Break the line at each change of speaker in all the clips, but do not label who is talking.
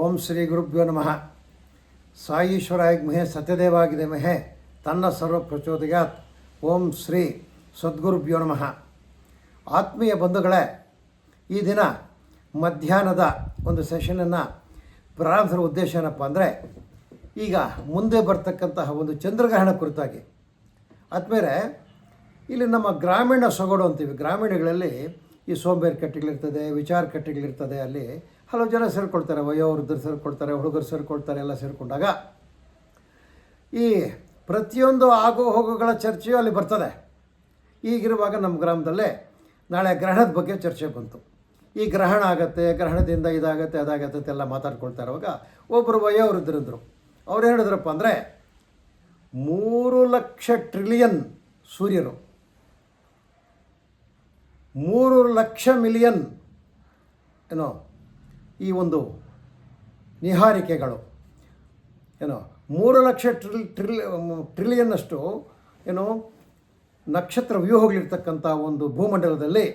ಓಂ ಶ್ರೀ ಗುರುಭ್ಯೋ ನಮಃ. ಸಾಯೀಶ್ವರಾಯ ಸತ್ಯದೇವಾಗಿದೆ ಮಹೆ ತನ್ನ ಸರ್ವ ಪ್ರಚೋದಯಾತ್. ಓಂ ಶ್ರೀ ಸದ್ಗುರುಭ್ಯೋ ನಮಃ. ಆತ್ಮೀಯ ಬಂಧುಗಳೇ, ಈ ದಿನ ಮಧ್ಯಾಹ್ನದ ಒಂದು ಸೆಷನನ್ನು ಪ್ರಾರಂಭಿಸುವ ಉದ್ದೇಶ ಏನಪ್ಪ ಅಂದರೆ, ಈಗ ಮುಂದೆ ಬರ್ತಕ್ಕಂತಹ ಒಂದು ಚಂದ್ರಗ್ರಹಣ ಕುರಿತಾಗಿ. ಆದ್ಮೇಲೆ ಇಲ್ಲಿ ನಮ್ಮ ಗ್ರಾಮೀಣ ಸೊಗಡು ಅಂತೀವಿ. ಗ್ರಾಮೀಣಗಳಲ್ಲಿ ಈ ಸೋಂಬೇರಿ ಕಟ್ಟೆಗಳಿರ್ತದೆ, ವಿಚಾರ ಕಟ್ಟೆಗಳಿರ್ತದೆ. ಅಲ್ಲಿ ಹಲವು ಜನ ಸೇರಿಕೊಳ್ತಾರೆ, ವಯೋವೃದ್ಧರು ಸೇರಿಕೊಳ್ತಾರೆ, ಹುಡುಗರು ಸೇರಿಕೊಳ್ತಾರೆ. ಎಲ್ಲ ಸೇರಿಕೊಂಡಾಗ ಈ ಪ್ರತಿಯೊಂದು ಆಗು ಹೋಗುಗಳ ಚರ್ಚೆಯು ಅಲ್ಲಿ ಬರ್ತದೆ. ಈಗಿರುವಾಗ ನಮ್ಮ ಗ್ರಾಮದಲ್ಲೇ ನಾಳೆ ಗ್ರಹಣದ ಬಗ್ಗೆ ಚರ್ಚೆ ಬಂತು. ಈ ಗ್ರಹಣ ಆಗುತ್ತೆ, ಗ್ರಹಣದಿಂದ ಇದಾಗತ್ತೆ ಅದಾಗತ್ತೆ ಅಂತೆಲ್ಲ ಮಾತಾಡ್ಕೊಳ್ತಾ ಇರುವಾಗ ಒಬ್ಬರು ವಯೋವೃದ್ಧರಿದ್ದರು. ಅವ್ರು ಹೇಳಿದ್ರಪ್ಪ ಅಂದರೆ 3,00,000 ಟ್ರಿಲಿಯನ್ ಸೂರ್ಯರು, 3,00,000 ಮಿಲಿಯನ್ ಈ ಒಂದು ನಿಹಾರಿಕೆಗಳು 3,00,000 ಟ್ರಿಲಿಯನ್ನಷ್ಟು ನಕ್ಷತ್ರ ವ್ಯೂಹಗಳಿರ್ತಕ್ಕಂಥ ಒಂದು ಭೂಮಂಡಲದಲ್ಲಿ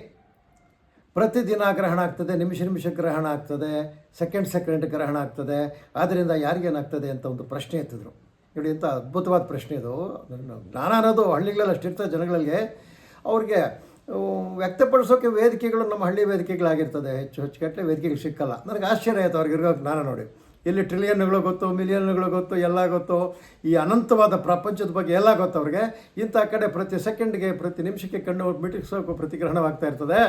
ಪ್ರತಿದಿನ ಗ್ರಹಣ ಆಗ್ತದೆ, ನಿಮಿಷ ಗ್ರಹಣ ಆಗ್ತದೆ, ಸೆಕೆಂಡ್ ಗ್ರಹಣ ಆಗ್ತದೆ. ಆದ್ದರಿಂದ ಯಾರಿಗೇನಾಗ್ತದೆ ಅಂತ ಒಂದು ಪ್ರಶ್ನೆ ಎತ್ತಿದ್ರು. ನೋಡಿ, ಅಂತ ಅದ್ಭುತವಾದ ಪ್ರಶ್ನೆ ಇದು. ಜ್ಞಾನ ಅನ್ನೋದು ಹಳ್ಳಿಗಳಲ್ಲಿ ಅಷ್ಟಿರ್ತದೆ ಜನಗಳಿಗೆ. ಅವ್ರಿಗೆ ವ್ಯಕ್ತಪಡಿಸೋಕ್ಕೆ ವೇದಿಕೆಗಳು ನಮ್ಮ ಹಳ್ಳಿ ವೇದಿಕೆಗಳಾಗಿರ್ತದೆ. ಹೆಚ್ಚು ಕಟ್ಟಲೆ ವೇದಿಕೆಗಳು ಸಿಕ್ಕಲ್ಲ. ನನಗೆ ಆಶ್ಚರ್ಯ ಆಯಿತು ಅವ್ರಿಗಿರೋ ಜ್ಞಾನ ನೋಡಿ. ಎಲ್ಲಿ ಟ್ರಿಲಿಯನ್ಗಳು ಗೊತ್ತು, ಮಿಲಿಯನ್ಗಳು ಗೊತ್ತು, ಎಲ್ಲ ಗೊತ್ತು. ಈ ಅನಂತವಾದ ಪ್ರಪಂಚದ ಬಗ್ಗೆ ಎಲ್ಲ ಗೊತ್ತು ಅವ್ರಿಗೆ. ಇಂಥ ಕಡೆ ಪ್ರತಿ ಸೆಕೆಂಡ್ಗೆ, ಪ್ರತಿ ನಿಮಿಷಕ್ಕೆ ಕಣ್ಣು ಮಿಟಿಸೋಕೆ ಪ್ರತಿಗ್ರಹಣವಾಗ್ತಾ ಇರ್ತದೆ.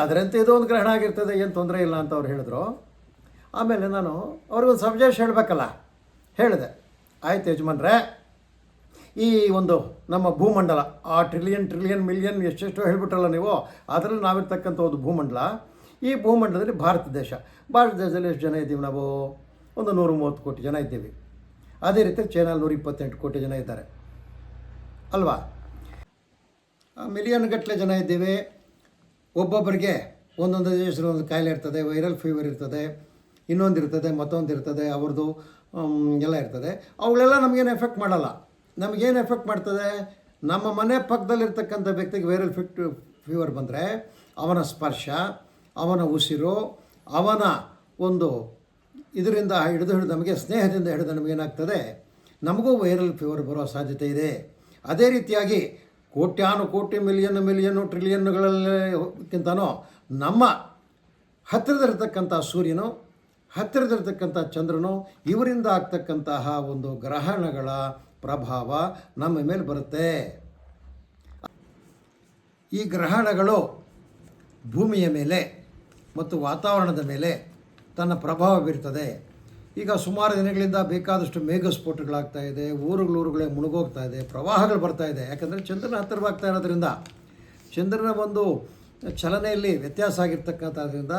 ಅದರಂತೆ ಇದು ಒಂದು ಗ್ರಹಣ ಆಗಿರ್ತದೆ, ಏನು ತೊಂದರೆ ಇಲ್ಲ ಅಂತ ಅವ್ರು ಹೇಳಿದ್ರು. ಆಮೇಲೆ ನಾನು ಅವ್ರಿಗೊಂದು ಸಬ್ಜೆಕ್ಟ್ ಹೇಳಬೇಕಲ್ಲ, ಹೇಳಿದೆ. ಆಯ್ತು ಯಜಮಾನ್ರೆ, ಈ ಒಂದು ನಮ್ಮ ಭೂಮಂಡಲ, ಆ ಟ್ರಿಲಿಯನ್ ಮಿಲಿಯನ್ ಎಷ್ಟೆಷ್ಟೋ ಹೇಳ್ಬಿಟ್ರಲ್ಲ ನೀವು, ಅದರಲ್ಲಿ ನಾವಿರ್ತಕ್ಕಂಥ ಒಂದು ಭೂಮಂಡಲ. ಈ ಭೂಮಂಡಲದಲ್ಲಿ ಭಾರತ ದೇಶದಲ್ಲಿ ಎಷ್ಟು ಜನ ಇದ್ದೀವಿ ನಾವು? ಒಂದು 130 ಕೋಟಿ ಜನ ಇದ್ದೀವಿ. ಅದೇ ರೀತಿ ಚೈನಲ್ಲಿ 128 ಕೋಟಿ ಜನ ಇದ್ದಾರೆ ಅಲ್ವಾ? ಮಿಲಿಯನ್ ಗಟ್ಟಲೆ ಜನ ಇದ್ದೀವಿ. ಒಬ್ಬೊಬ್ಬರಿಗೆ ಒಂದೊಂದು ದೇಶದ ಒಂದು ಕಾಯಿಲೆ ಇರ್ತದೆ, ವೈರಲ್ ಫೀವರ್ ಇರ್ತದೆ, ಇನ್ನೊಂದಿರ್ತದೆ, ಮತ್ತೊಂದಿರ್ತದೆ, ಅವ್ರದ್ದು ಎಲ್ಲ ಇರ್ತದೆ. ಅವುಗಳೆಲ್ಲ ನಮಗೇನು ಎಫೆಕ್ಟ್ ಮಾಡಲ್ಲ. ನಮಗೇನು ಎಫೆಕ್ಟ್ ಮಾಡ್ತದೆ? ನಮ್ಮ ಮನೆ ಪಕ್ಕದಲ್ಲಿರ್ತಕ್ಕಂಥ ವ್ಯಕ್ತಿಗೆ ವೈರಲ್ ಫೀವರ್ ಬಂದರೆ ಅವನ ಸ್ಪರ್ಶ, ಅವನ ಉಸಿರು, ಅವನ ಒಂದು ಇದರಿಂದ ಹಿಡಿದು ನಮಗೆ ಸ್ನೇಹದಿಂದ ಹಿಡಿದು ನಮಗೇನಾಗ್ತದೆ? ನಮಗೂ ವೈರಲ್ ಫೀವರ್ ಬರೋ ಸಾಧ್ಯತೆ ಇದೆ. ಅದೇ ರೀತಿಯಾಗಿ ಕೋಟಿ ಮಿಲಿಯನ್ ಟ್ರಿಲಿಯನ್ಗಳಕ್ಕಿಂತನೂ ನಮ್ಮ ಹತ್ತಿರದಲ್ಲಿರ್ತಕ್ಕಂಥ ಸೂರ್ಯನು, ಹತ್ತಿರದಲ್ಲಿರ್ತಕ್ಕಂಥ ಚಂದ್ರನು, ಇವರಿಂದ ಆಗ್ತಕ್ಕಂತಹ ಒಂದು ಗ್ರಹಣಗಳ ಪ್ರಭಾವ ನಮ್ಮ ಮೇಲೆ ಬರುತ್ತೆ. ಈ ಗ್ರಹಣಗಳು ಭೂಮಿಯ ಮೇಲೆ ಮತ್ತು ವಾತಾವರಣದ ಮೇಲೆ ತನ್ನ ಪ್ರಭಾವ ಬೀರ್ತದೆ. ಈಗ ಸುಮಾರು ದಿನಗಳಿಂದ ಬೇಕಾದಷ್ಟು ಮೇಘಸ್ಫೋಟಗಳಾಗ್ತಾ ಇದೆ, ಊರುಗಳೇ ಮುಳುಗೋಗ್ತಾ ಇದೆ, ಪ್ರವಾಹಗಳು ಬರ್ತಾ ಇದೆ. ಯಾಕಂದರೆ ಚಂದ್ರನ ಹತ್ತಿರವಾಗ್ತಾ ಇರೋದ್ರಿಂದ, ಚಂದ್ರನ ಒಂದು ಚಲನೆಯಲ್ಲಿ ವ್ಯತ್ಯಾಸ ಆಗಿರ್ತಕ್ಕಂಥದ್ರಿಂದ,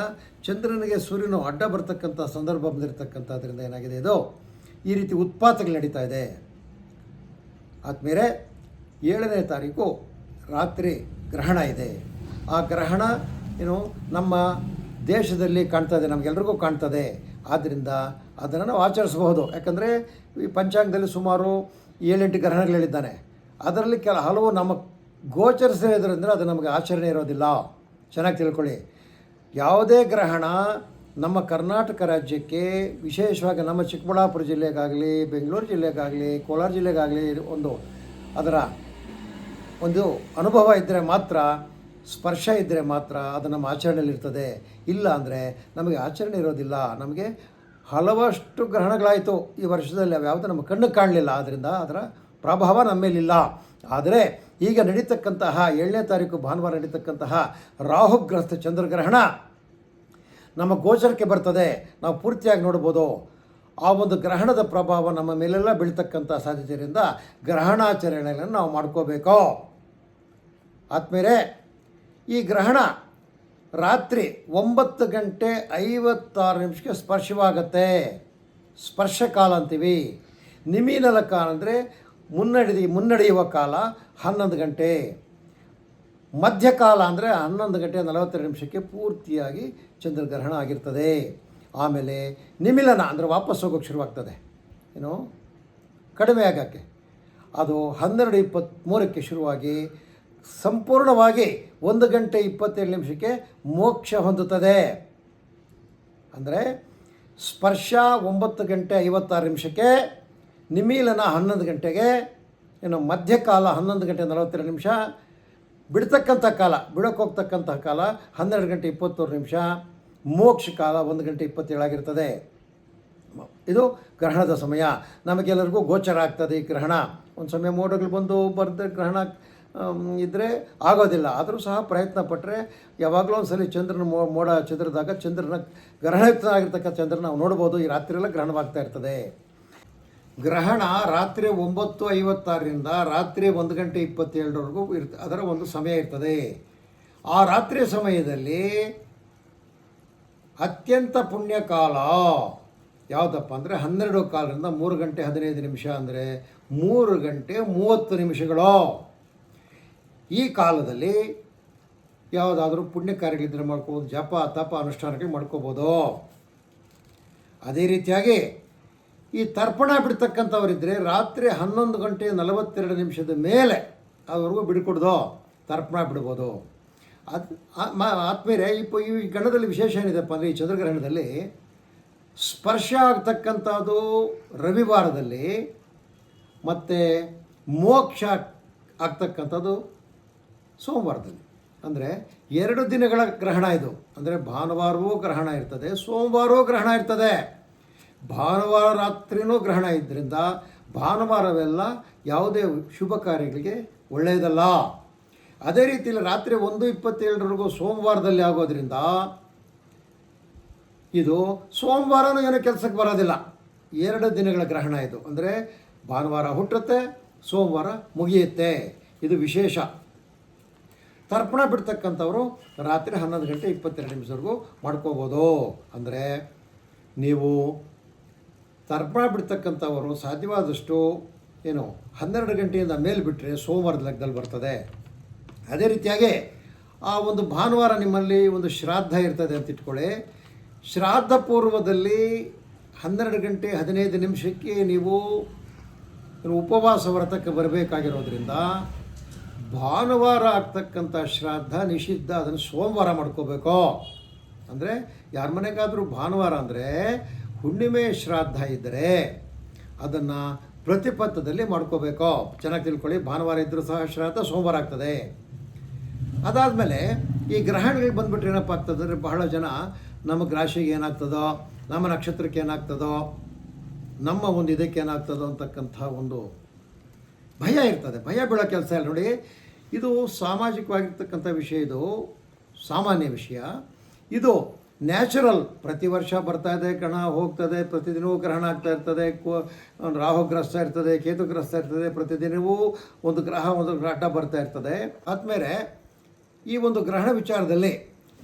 ಚಂದ್ರನಿಗೆ ಸೂರ್ಯನು ಅಡ್ಡ ಬರ್ತಕ್ಕಂಥ ಸಂದರ್ಭ ಬಂದಿರತಕ್ಕಂಥದ್ರಿಂದ ಏನಾಗಿದೆ, ಇದು ಈ ರೀತಿ ಉತ್ಪಾತಗಳು ನಡೀತಾ ಇದೆ. ಆದಮೇಲೆ 7ನೇ ತಾರೀಕು ರಾತ್ರಿ ಗ್ರಹಣ ಇದೆ. ಆ ಗ್ರಹಣ ನಮ್ಮ ದೇಶದಲ್ಲಿ ಕಾಣ್ತದೆ, ನಮಗೆಲ್ರಿಗೂ ಕಾಣ್ತದೆ. ಆದ್ದರಿಂದ ಅದನ್ನು ನಾವು ಆಚರಿಸಬಹುದು. ಯಾಕಂದರೆ ಈ ಪಂಚಾಂಗದಲ್ಲಿ ಸುಮಾರು 7-8 ಗ್ರಹಣಗಳು ಹೇಳಿದ್ದಾನೆ. ಅದರಲ್ಲಿ ಹಲವು ನಮಗೆ ಗೋಚರಿಸಿರೋದ್ರಿಂದ ಅದು ನಮಗೆ ಆಚರಣೆ ಇರೋದಿಲ್ಲ. ಚೆನ್ನಾಗಿ ತಿಳ್ಕೊಳ್ಳಿ. ಯಾವುದೇ ಗ್ರಹಣ ನಮ್ಮ ಕರ್ನಾಟಕ ರಾಜ್ಯಕ್ಕೆ, ವಿಶೇಷವಾಗಿ ನಮ್ಮ ಚಿಕ್ಕಬಳ್ಳಾಪುರ ಜಿಲ್ಲೆಗಾಗಲಿ, ಬೆಂಗಳೂರು ಜಿಲ್ಲೆಗಾಗಲಿ, ಕೋಲಾರ ಜಿಲ್ಲೆಗಾಗಲಿ ಅದರ ಒಂದು ಅನುಭವ ಇದ್ದರೆ ಮಾತ್ರ, ಸ್ಪರ್ಶ ಇದ್ದರೆ ಮಾತ್ರ ಅದು ನಮ್ಮ ಆಚರಣೆಯಲ್ಲಿರ್ತದೆ. ಇಲ್ಲ ಅಂದರೆ ನಮಗೆ ಆಚರಣೆ ಇರೋದಿಲ್ಲ. ನಮಗೆ ಹಲವಷ್ಟು ಗ್ರಹಣಗಳಾಯಿತು ಈ ವರ್ಷದಲ್ಲಿ, ಅವು ನಮ್ಮ ಕಣ್ಣಿಗೆ ಕಾಣಲಿಲ್ಲ. ಆದ್ದರಿಂದ ಅದರ ಪ್ರಭಾವ ನಮ್ಮ ಮೇಲಿಲ್ಲ. ಆದರೆ ಈಗ ನಡೀತಕ್ಕಂತಹ 7ನೇ ತಾರೀಕು ಭಾನುವಾರ ನಡೀತಕ್ಕಂತಹ ರಾಹುಗ್ರಸ್ತ ಚಂದ್ರಗ್ರಹಣ ನಮ್ಮ ಗೋಚರಕ್ಕೆ ಬರ್ತದೆ. ನಾವು ಪೂರ್ತಿಯಾಗಿ ನೋಡ್ಬೋದು. ಆ ಒಂದು ಗ್ರಹಣದ ಪ್ರಭಾವ ನಮ್ಮ ಮೇಲೆಲ್ಲ ಬೀಳ್ತಕ್ಕಂಥ ಸಾಧ್ಯತೆಯಿಂದ ಗ್ರಹಣಾಚರಣೆಗಳನ್ನು ನಾವು ಮಾಡ್ಕೋಬೇಕು. ಆದಮೇಲೆ ಈ ಗ್ರಹಣ ರಾತ್ರಿ 9:56 ಸ್ಪರ್ಶವಾಗತ್ತೆ. ಸ್ಪರ್ಶಕಾಲ ಅಂತೀವಿ. ನಿಮೀನಲ ಕಾಲ ಅಂದರೆ ಮುನ್ನಡೆಯುವ ಕಾಲ 11 ಗಂಟೆ. ಮಧ್ಯಕಾಲ ಅಂದರೆ 11:42 ಪೂರ್ತಿಯಾಗಿ ಚಂದ್ರಗ್ರಹಣ ಆಗಿರ್ತದೆ. ಆಮೇಲೆ ನಿಮಿಲನ ಅಂದರೆ ವಾಪಸ್ ಹೋಗೋಕ್ಕೆ ಶುರುವಾಗ್ತದೆ, ಕಡಿಮೆ ಆಗೋಕ್ಕೆ. ಅದು 12:23 ಶುರುವಾಗಿ ಸಂಪೂರ್ಣವಾಗಿ 1:27 ಮೋಕ್ಷ ಹೊಂದುತ್ತದೆ. ಅಂದರೆ ಸ್ಪರ್ಶ 9:56 ನಿಮೀಲನ 11 ಗಂಟೆಗೆ, ಇನ್ನು ಮಧ್ಯಕಾಲ 11:42, ಬಿಡ್ತಕ್ಕಂಥ ಕಾಲ, ಬಿಡೋಕ್ಕೆ ಹೋಗ್ತಕ್ಕಂಥ ಕಾಲ 12:21, ಮೋಕ್ಷ ಕಾಲ 1:27 ಆಗಿರ್ತದೆ. ಇದು ಗ್ರಹಣದ ಸಮಯ. ನಮಗೆಲ್ಲರಿಗೂ ಗೋಚರ ಆಗ್ತದೆ ಈ ಗ್ರಹಣ. ಒಂದು ಸಮಯ ಮೋಡಗಳು ಬಂದು ಬರೆದ ಗ್ರಹಣ ಇದ್ದರೆ ಆಗೋದಿಲ್ಲ. ಆದರೂ ಸಹ ಪ್ರಯತ್ನ ಪಟ್ಟರೆ ಯಾವಾಗಲೂ ಒಂದು ಸಲ ಚಂದ್ರನ ಮೋಡ ಚಂದ್ರದಾಗ ಚಂದ್ರನ ಗ್ರಹಣಯುಕ್ತನಾಗಿರ್ತಕ್ಕಂಥ ಚಂದ್ರನ ನಾವು ನೋಡ್ಬೋದು. ಈ ರಾತ್ರಿಯೆಲ್ಲ ಗ್ರಹಣವಾಗ್ತಾ ಇರ್ತದೆ. ಗ್ರಹಣ ರಾತ್ರಿ 9:56 ರಾತ್ರಿ 1:27 ಅದರ ಒಂದು ಸಮಯ ಇರ್ತದೆ. ಆ ರಾತ್ರಿಯ ಸಮಯದಲ್ಲಿ ಅತ್ಯಂತ ಪುಣ್ಯಕಾಲ ಯಾವುದಪ್ಪ ಅಂದರೆ 12:15 3:15 ಅಂದರೆ 3:30 ಈ ಕಾಲದಲ್ಲಿ ಯಾವುದಾದ್ರೂ ಪುಣ್ಯ ಕಾರ್ಯಗಳಿದ್ದರೆ ಮಾಡ್ಕೋಬೋದು, ಜಪ ತಪ ಅನುಷ್ಠಾನಗಳು ಮಾಡ್ಕೋಬೋದು. ಅದೇ ರೀತಿಯಾಗಿ ಈ ತರ್ಪಣ ಬಿಡ್ತಕ್ಕಂಥವರಿದ್ದರೆ ರಾತ್ರಿ 11:42 ಮೇಲೆ ಅದುವರೆಗೂ ಬಿಡ್ಕೊಡ್ದು ತರ್ಪಣ ಬಿಡ್ಬೋದು. ಅದು ಆತ್ಮೀಯರೇ, ಈ ಗಣದಲ್ಲಿ ವಿಶೇಷ ಏನಿದೆಪ್ಪ ಅಂದರೆ ಈ ಚಂದ್ರಗ್ರಹಣದಲ್ಲಿ ಸ್ಪರ್ಶ ಆಗ್ತಕ್ಕಂಥದ್ದು ರವಿವಾರದಲ್ಲಿ ಮತ್ತು ಮೋಕ್ಷ ಆಗ್ತಕ್ಕಂಥದ್ದು ಸೋಮವಾರದಲ್ಲಿ. ಅಂದರೆ 2 ದಿನಗಳ ಗ್ರಹಣ ಇದು. ಅಂದರೆ ಭಾನುವಾರವೂ ಗ್ರಹಣ ಇರ್ತದೆ, ಸೋಮವಾರವೂ ಗ್ರಹಣ ಇರ್ತದೆ. ಭಾನುವಾರ ರಾತ್ರಿನೂ ಗ್ರಹಣ ಇದ್ದರಿಂದ ಭಾನುವಾರವೆಲ್ಲ ಯಾವುದೇ ಶುಭ ಕಾರ್ಯಗಳಿಗೆ ಒಳ್ಳೆಯದಲ್ಲ. ಅದೇ ರೀತಿಯಲ್ಲಿ ರಾತ್ರಿ 1:27 ಸೋಮವಾರದಲ್ಲಿ ಆಗೋದ್ರಿಂದ ಇದು ಸೋಮವಾರನೂ ಏನೋ ಕೆಲಸಕ್ಕೆ ಬರೋದಿಲ್ಲ. 2 ದಿನಗಳ ಗ್ರಹಣ ಇದು. ಅಂದರೆ ಭಾನುವಾರ ಹುಟ್ಟುತ್ತೆ, ಸೋಮವಾರ ಮುಗಿಯುತ್ತೆ. ಇದು ವಿಶೇಷ. ತರ್ಪಣ ಬಿಡ್ತಕ್ಕಂಥವರು ರಾತ್ರಿ 11:22 ಮಾಡ್ಕೋಬೋದು. ಅಂದರೆ ನೀವು ತರ್ಪಣ ಬಿಡ್ತಕ್ಕಂಥವರು ಸಾಧ್ಯವಾದಷ್ಟು 12 ಗಂಟೆಯಿಂದ ಮೇಲೆ ಬಿಟ್ಟರೆ ಸೋಮವಾರದ ಲೆಕ್ಕದಲ್ಲಿ ಬರ್ತದೆ. ಅದೇ ರೀತಿಯಾಗಿ ಆ ಒಂದು ಭಾನುವಾರ ನಿಮ್ಮಲ್ಲಿ ಒಂದು ಶ್ರಾದ್ದ ಇರ್ತದೆ ಅಂತ ಇಟ್ಕೊಳ್ಳಿ. ಶ್ರಾದ್ದ ಪೂರ್ವದಲ್ಲಿ 12:15 ನೀವು ಉಪವಾಸ ವ್ರತಕ್ಕೆ ಬರಬೇಕಾಗಿರೋದ್ರಿಂದ ಭಾನುವಾರ ಆಗ್ತಕ್ಕಂಥ ಶ್ರಾದ್ದ ನಿಷಿದ್ಧ. ಅದನ್ನು ಸೋಮವಾರ ಮಾಡ್ಕೋಬೇಕು. ಅಂದರೆ ಯಾರ ಮನೆಗಾದರೂ ಭಾನುವಾರ ಅಂದರೆ ಹುಣ್ಣಿಮೆ ಶ್ರಾದ್ದ ಇದ್ದರೆ ಅದನ್ನು ಪ್ರತಿಪತ್ತದಲ್ಲಿ ಮಾಡ್ಕೋಬೇಕು. ಚೆನ್ನಾಗಿ ತಿಳ್ಕೊಳ್ಳಿ. ಭಾನುವಾರ ಇದ್ದರೂ ಸಹ ಶ್ರಾದ್ದ ಸೋಮವಾರ ಆಗ್ತದೆ. ಅದಾದಮೇಲೆ ಈ ಗ್ರಹಣಗಳಿಗೆ ಬಂದುಬಿಟ್ರೆ ಏನಪ್ಪ ಆಗ್ತದೆ ಅಂದರೆ ಬಹಳ ಜನ ನಮಗೆ ರಾಶಿಗೆ ಏನಾಗ್ತದೋ, ನಮ್ಮ ನಕ್ಷತ್ರಕ್ಕೆ ಏನಾಗ್ತದೋ, ನಮ್ಮ ಒಂದು ಇದಕ್ಕೆ ಏನಾಗ್ತದೋ ಅಂತಕ್ಕಂಥ ಒಂದು ಭಯ ಇರ್ತದೆ. ಭಯ ಬೀಳೋ ಕೆಲಸ ಇಲ್ಲ ನೋಡಿ. ಇದು ಸಾಮಾಜಿಕವಾಗಿರ್ತಕ್ಕಂಥ ವಿಷಯ, ಇದು ಸಾಮಾನ್ಯ ವಿಷಯ. ಇದು ನ್ಯಾಚುರಲ್. ಪ್ರತಿ ವರ್ಷ ಬರ್ತಾ ಇದೆ, ಗಣ ಹೋಗ್ತದೆ, ಪ್ರತಿದಿನವೂ ಗ್ರಹಣ ಆಗ್ತಾ ಇರ್ತದೆ. ರಾಹುಗ್ರಸ್ತ ಇರ್ತದೆ, ಕೇತುಗ್ರಸ್ತ ಇರ್ತದೆ. ಪ್ರತಿದಿನವೂ ಒಂದು ಗ್ರಹ ಒಂದು ಅಡ್ಡ ಬರ್ತಾ ಇರ್ತದೆ. ಆದಮೇಲೆ ಈ ಒಂದು ಗ್ರಹಣ ವಿಚಾರದಲ್ಲಿ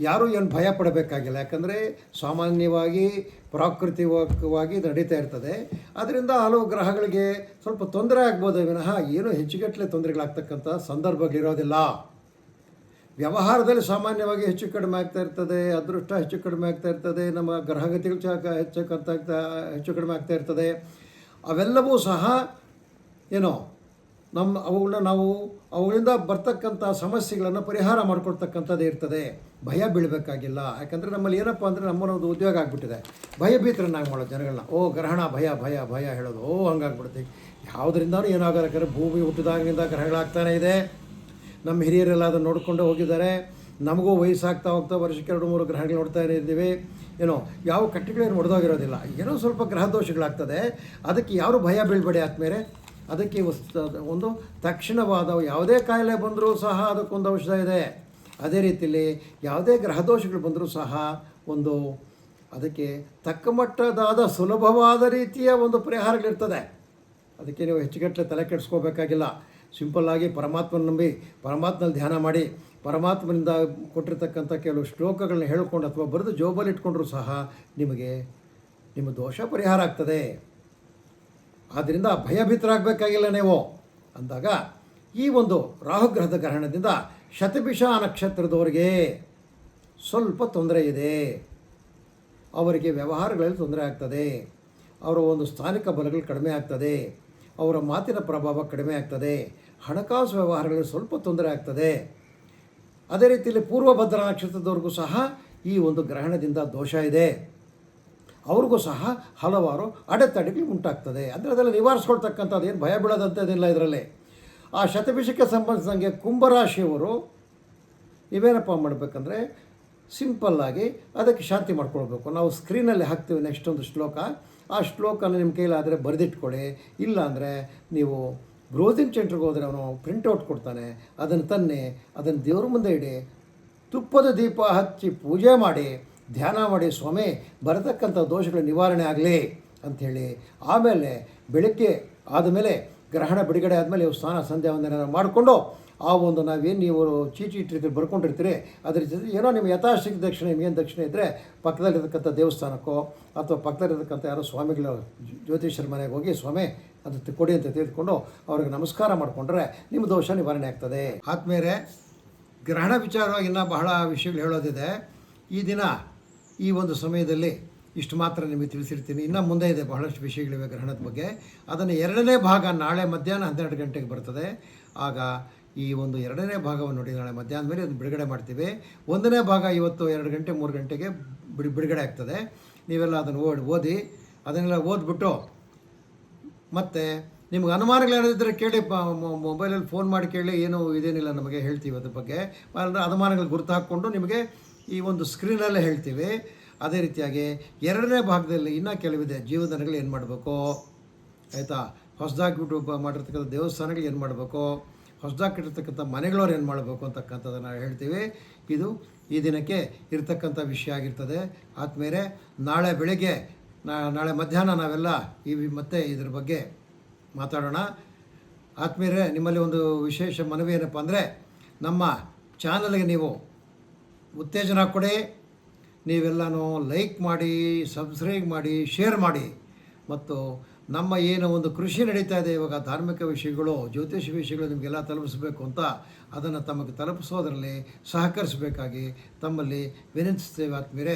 ಯಾರೂ ಏನು ಭಯ ಪಡಬೇಕಾಗಿಲ್ಲ. ಯಾಕಂದರೆ ಸಾಮಾನ್ಯವಾಗಿ ಪ್ರಾಕೃತಿಕವಾಗಿ ನಡೀತಾ ಇರ್ತದೆ. ಅದರಿಂದ ಹಲವು ಗ್ರಹಗಳಿಗೆ ಸ್ವಲ್ಪ ತೊಂದರೆ ಆಗ್ಬೋದು ವಿನಃ ಏನೂ ಹೆಚ್ಚುಗಟ್ಟಲೆ ತೊಂದರೆಗಳಾಗ್ತಕ್ಕಂಥ ಸಂದರ್ಭಗಳಿರೋದಿಲ್ಲ. ವ್ಯವಹಾರದಲ್ಲಿ ಸಾಮಾನ್ಯವಾಗಿ ಹೆಚ್ಚು ಕಡಿಮೆ ಆಗ್ತಾ ಇರ್ತದೆ, ಅದೃಷ್ಟ ಹೆಚ್ಚು ಕಡಿಮೆ ಆಗ್ತಾ ಇರ್ತದೆ, ನಮ್ಮ ಗ್ರಹಗತಿಗಳು ಹೆಚ್ಚು ಕಡಿಮೆ ಆಗ್ತಾ ಇರ್ತದೆ. ಅವೆಲ್ಲವೂ ಸಹ ನಾವು ಅವುಗಳಿಂದ ಬರ್ತಕ್ಕಂಥ ಸಮಸ್ಯೆಗಳನ್ನು ಪರಿಹಾರ ಮಾಡ್ಕೊಳ್ತಕ್ಕಂಥದ್ದೇ ಇರ್ತದೆ. ಭಯ ಬೀಳಬೇಕಾಗಿಲ್ಲ. ಯಾಕಂದರೆ ನಮ್ಮಲ್ಲಿ ಏನಪ್ಪ ಅಂದರೆ ನಮ್ಮನ್ನೊಂದು ಉದ್ಯೋಗ ಆಗಿಬಿಟ್ಟಿದೆ, ಭಯಭೀತರನ್ನಾಗಿ ಮಾಡೋದು ಜನಗಳನ್ನ. ಗ್ರಹಣ ಭಯ ಭಯ ಭಯ ಹೇಳೋದು, ಹಂಗಾಗ್ಬಿಡುತ್ತೆ. ಯಾವುದರಿಂದನೂ ಏನಾಗಲ್ಲ. ಯಾಕಂದರೆ ಭೂಮಿ ಹುಟ್ಟಿದಾಗಿನಿಂದ ಗ್ರಹಗಳಾಗ್ತಾನೇ ಇದೆ. ನಮ್ಮ ಹಿರಿಯರೆಲ್ಲ ಅದನ್ನು ನೋಡಿಕೊಂಡು ಹೋಗಿದ್ದಾರೆ. ನಮಗೂ ವಯಸ್ಸಾಗ್ತಾ ಹೋಗ್ತಾ ವರ್ಷಕ್ಕೆ 2-3 ಗ್ರಹಗಳು ನೋಡ್ತಾ ಇದ್ದೀವಿ. ಯಾವ ಕಟ್ಟಿಗಳೇನು ಹೊಡೆದೋಗಿರೋದಿಲ್ಲ. ಏನೋ ಸ್ವಲ್ಪ ಗ್ರಹ ದೋಷಗಳಾಗ್ತದೆ. ಅದಕ್ಕೆ ಯಾರು ಭಯ ಬೀಳಬೇಡಿ ಆದ್ಮೇಲೆ. ಅದಕ್ಕೆ ಒಂದು ತಕ್ಷಣವಾದ ಯಾವುದೇ ಕಾಯಿಲೆ ಬಂದರೂ ಸಹ ಅದಕ್ಕೊಂದು ಔಷಧ ಇದೆ. ಅದೇ ರೀತಿಯಲ್ಲಿ ಯಾವುದೇ ಗ್ರಹದೋಷಗಳು ಬಂದರೂ ಸಹ ಅದಕ್ಕೆ ತಕ್ಕ ಮಟ್ಟದಾದ ಸುಲಭವಾದ ರೀತಿಯ ಒಂದು ಪರಿಹಾರಗಳಿರ್ತದೆ. ಅದಕ್ಕೆ ನೀವು ಹೆಚ್ಚುಗಟ್ಟಲೆ ತಲೆ ಕೆಡಿಸ್ಕೋಬೇಕಾಗಿಲ್ಲ. ಸಿಂಪಲ್ಲಾಗಿ ಪರಮಾತ್ಮನ ನಂಬಿ ಪರಮಾತ್ಮನಲ್ಲಿ ಧ್ಯಾನ ಮಾಡಿ ಪರಮಾತ್ಮನಿಂದ ಕೊಟ್ಟಿರ್ತಕ್ಕಂಥ ಕೆಲವು ಶ್ಲೋಕಗಳನ್ನ ಹೇಳ್ಕೊಂಡು ಅಥವಾ ಬರೆದು ಜೋಬಲ್ಲಿ ಇಟ್ಕೊಂಡ್ರೂ ಸಹ ನಿಮ್ಮ ದೋಷ ಪರಿಹಾರ ಆಗ್ತದೆ. ಆದ್ದರಿಂದ ಭಯಭೀತರಾಗಬೇಕಾಗಿಲ್ಲ ನೀವು ಅಂದಾಗ ಈ ಒಂದು ರಾಹುಗ್ರಹದ ಗ್ರಹಣದಿಂದ ಶತಭಿಷ ನಕ್ಷತ್ರದವರಿಗೆ ಸ್ವಲ್ಪ ತೊಂದರೆ ಇದೆ. ಅವರಿಗೆ ವ್ಯವಹಾರಗಳಲ್ಲಿ ತೊಂದರೆ ಆಗ್ತದೆ. ಅವರ ಒಂದು ಸ್ಥಾನಿಕ ಬಲಗಳು ಕಡಿಮೆ ಆಗ್ತದೆ. ಅವರ ಮಾತಿನ ಪ್ರಭಾವ ಕಡಿಮೆ ಆಗ್ತದೆ. ಹಣಕಾಸು ವ್ಯವಹಾರಗಳಲ್ಲಿ ಸ್ವಲ್ಪ ತೊಂದರೆ ಆಗ್ತದೆ. ಅದೇ ರೀತಿಯಲ್ಲಿ ಪೂರ್ವಭದ್ರ ನಕ್ಷತ್ರದವರೆಗೂ ಸಹ ಈ ಒಂದು ಗ್ರಹಣದಿಂದ ದೋಷ ಇದೆ. ಅವ್ರಿಗೂ ಸಹ ಹಲವಾರು ಅಡೆತಡೆಗಳು ಉಂಟಾಗ್ತದೆ. ಅಂದರೆ ಅದೆಲ್ಲ ನಿವಾರಿಸ್ಕೊಳ್ತಕ್ಕಂಥದ್ದು ಏನು ಭಯ ಬೀಳೋದಂಥದ್ದಿಲ್ಲ ಇದರಲ್ಲಿ. ಆ ಶತಭಿಷಕ್ಕೆ ಸಂಬಂಧಿಸಿದಂಗೆ ಕುಂಭರಾಶಿಯವರು ನೀವೇನಪ್ಪ ಮಾಡಬೇಕಂದ್ರೆ ಸಿಂಪಲ್ಲಾಗಿ ಅದಕ್ಕೆ ಶಾಂತಿ ಮಾಡ್ಕೊಳ್ಬೇಕು. ನಾವು ಸ್ಕ್ರೀನಲ್ಲಿ ಹಾಕ್ತೀವಿ ನೆಕ್ಸ್ಟ್ ಒಂದು ಶ್ಲೋಕ. ಆ ಶ್ಲೋಕನ ನಿಮ್ಮ ಕೈಲಾದರೆ ಬರೆದಿಟ್ಕೊಳ್ಳಿ. ಇಲ್ಲ ಅಂದರೆ ನೀವು ಬ್ರೌಸಿಂಗ್ ಸೆಂಟ್ರಿಗೆ ಹೋದರೆ ಅವನು ಪ್ರಿಂಟೌಟ್ ಕೊಡ್ತಾನೆ, ಅದನ್ನು ತನ್ನಿ, ಅದನ್ನು ದೇವ್ರ ಮುಂದೆ ಇಡಿ, ತುಪ್ಪದ ದೀಪ ಹಚ್ಚಿ ಪೂಜೆ ಮಾಡಿ ಧ್ಯಾನ ಮಾಡಿ, ಸ್ವಾಮಿ ಬರತಕ್ಕಂಥ ದೋಷಗಳ ನಿವಾರಣೆ ಆಗಲಿ ಅಂಥೇಳಿ. ಆಮೇಲೆ ಬೆಳಗ್ಗೆ ಆದಮೇಲೆ ಗ್ರಹಣ ಬಿಡುಗಡೆ ಆದಮೇಲೆ ನೀವು ಸ್ನಾನ ಸಂಧ್ಯಾ ವಂದನೆ ಮಾಡಿಕೊಂಡು ಆ ಒಂದು ನಾವೇನು ನೀವು ಚೀಟಿ ಇಟ್ಟಿರ್ತೀರಿ ಬರ್ಕೊಂಡಿರ್ತೀರಿ ಅದ್ರ ಜೊತೆ ಏನೋ ನಿಮ್ಮ ಯಥಾಶಕ್ತಿ ದಕ್ಷಿಣೆ ನಿಮಗೇನು ದಕ್ಷಿಣೆ ಇದ್ದರೆ ಪಕ್ಕದಲ್ಲಿರ್ತಕ್ಕಂಥ ದೇವಸ್ಥಾನಕ್ಕೋ ಅಥವಾ ಪಕ್ಕದಲ್ಲಿರ್ತಕ್ಕಂಥ ಯಾರೋ ಸ್ವಾಮಿಗಳ ಜ್ಯೋತಿಷ್ಯರ ಮನೆಗೆ ಹೋಗಿ ಸ್ವಾಮಿ ಅದು ಕೊಡಿ ಅಂತ ತೆಗೆದುಕೊಂಡು ಅವ್ರಿಗೆ ನಮಸ್ಕಾರ ಮಾಡಿಕೊಂಡ್ರೆ ನಿಮ್ಮ ದೋಷ ನಿವಾರಣೆ ಆಗ್ತದೆ. ಆದಮೇಲೆ ಗ್ರಹಣ ವಿಚಾರವಾಗಿ ಇನ್ನೂ ಬಹಳ ವಿಷಯಗಳು ಹೇಳೋದಿದೆ. ಈ ದಿನ ಈ ಒಂದು ಸಮಯದಲ್ಲಿ ಇಷ್ಟು ಮಾತ್ರ ನಿಮಗೆ ತಿಳಿಸಿರ್ತೀನಿ. ಇನ್ನು ಮುಂದೆ ಇದೆ ಬಹಳಷ್ಟು ವಿಷಯಗಳಿವೆ ಗ್ರಹಣದ ಬಗ್ಗೆ. ಅದನ್ನು ಎರಡನೇ ಭಾಗ ನಾಳೆ ಮಧ್ಯಾಹ್ನ 12 ಗಂಟೆಗೆ ಬರ್ತದೆ. ಆಗ ಈ ಒಂದು ಎರಡನೇ ಭಾಗವನ್ನು ನೋಡಿ ನಾಳೆ ಮಧ್ಯಾಹ್ನ ಮೇಲೆ ಅದನ್ನು ಬಿಡುಗಡೆ ಮಾಡ್ತೀವಿ. ಒಂದನೇ ಭಾಗ ಇವತ್ತು 2 ಗಂಟೆ 3 ಗಂಟೆಗೆ ಬಿಡುಗಡೆ ಆಗ್ತದೆ. ನೀವೆಲ್ಲ ಅದನ್ನು ಓದಿ ಅದನ್ನೆಲ್ಲ ಓದ್ಬಿಟ್ಟು ಮತ್ತು ನಿಮ್ಗೆ ಅನುಮಾನಗಳೇನಿದ್ದರೆ ಕೇಳಿ, ಮೊಬೈಲಲ್ಲಿ ಫೋನ್ ಮಾಡಿ ಕೇಳಿ, ಏನೂ ಇದೇನಿಲ್ಲ ನಮಗೆ ಹೇಳ್ತೀವಿ ಅದ್ರ ಬಗ್ಗೆ. ಅನುಮಾನಗಳು ಗುರುತು ಹಾಕ್ಕೊಂಡು ನಿಮಗೆ ಈ ಒಂದು ಸ್ಕ್ರೀನಲ್ಲೇ ಹೇಳ್ತೀವಿ. ಅದೇ ರೀತಿಯಾಗಿ ಎರಡನೇ ಭಾಗದಲ್ಲಿ ಇನ್ನೂ ಕೆಲವಿದೆ. ಜೀವನಗಳು ಏನು ಮಾಡಬೇಕು ಆಯಿತಾ, ಹೊಸದಾಗಿ ಬಿಟ್ಟು ಮಾಡಿರ್ತಕ್ಕಂಥ ದೇವಸ್ಥಾನಗಳು ಏನು ಮಾಡಬೇಕು, ಹೊಸದಾಗಿ ಕಟ್ಟಿರ್ತಕ್ಕಂಥ ಮನೆಗಳವ್ರು ಏನು ಮಾಡಬೇಕು ಅಂತಕ್ಕಂಥದ್ದನ್ನು ಹೇಳ್ತೀವಿ. ಇದು ಈ ದಿನಕ್ಕೆ ಇರ್ತಕ್ಕಂಥ ವಿಷಯ ಆಗಿರ್ತದೆ. ಆದಮೇಲೆ ನಾಳೆ ಬೆಳಗ್ಗೆ ನಾಳೆ ಮಧ್ಯಾಹ್ನ ನಾವೆಲ್ಲ ಮತ್ತೆ ಇದ್ರ ಬಗ್ಗೆ ಮಾತಾಡೋಣ. ಆದಮೇಲೆ ನಿಮ್ಮಲ್ಲಿ ಒಂದು ವಿಶೇಷ ಮನವಿ ಏನಪ್ಪ ಅಂದರೆ, ನಮ್ಮ ಚಾನಲ್ಗೆ ನೀವು ಉತ್ತೇಜನ ಕೊಡಿ. ನೀವೆಲ್ಲನೂ ಲೈಕ್ ಮಾಡಿ, ಸಬ್ಸ್ಕ್ರೈಬ್ ಮಾಡಿ, ಶೇರ್ ಮಾಡಿ. ಮತ್ತು ನಮ್ಮ ಏನು ಒಂದು ಕೃಷಿ ನಡೀತಾ ಇದೆ ಇವಾಗ, ಧಾರ್ಮಿಕ ವಿಷಯಗಳು, ಜ್ಯೋತಿಷ ವಿಷಯಗಳು ನಿಮಗೆಲ್ಲ ತಲುಪಿಸಬೇಕು ಅಂತ ಅದನ್ನು ತಮಗೆ ತಲುಪಿಸೋದರಲ್ಲಿ ಸಹಕರಿಸಬೇಕಾಗಿ ತಮ್ಮಲ್ಲಿ ವಿನಂತಿಸ್ತೇವೆ. ಆದ್ಮೇಲೆ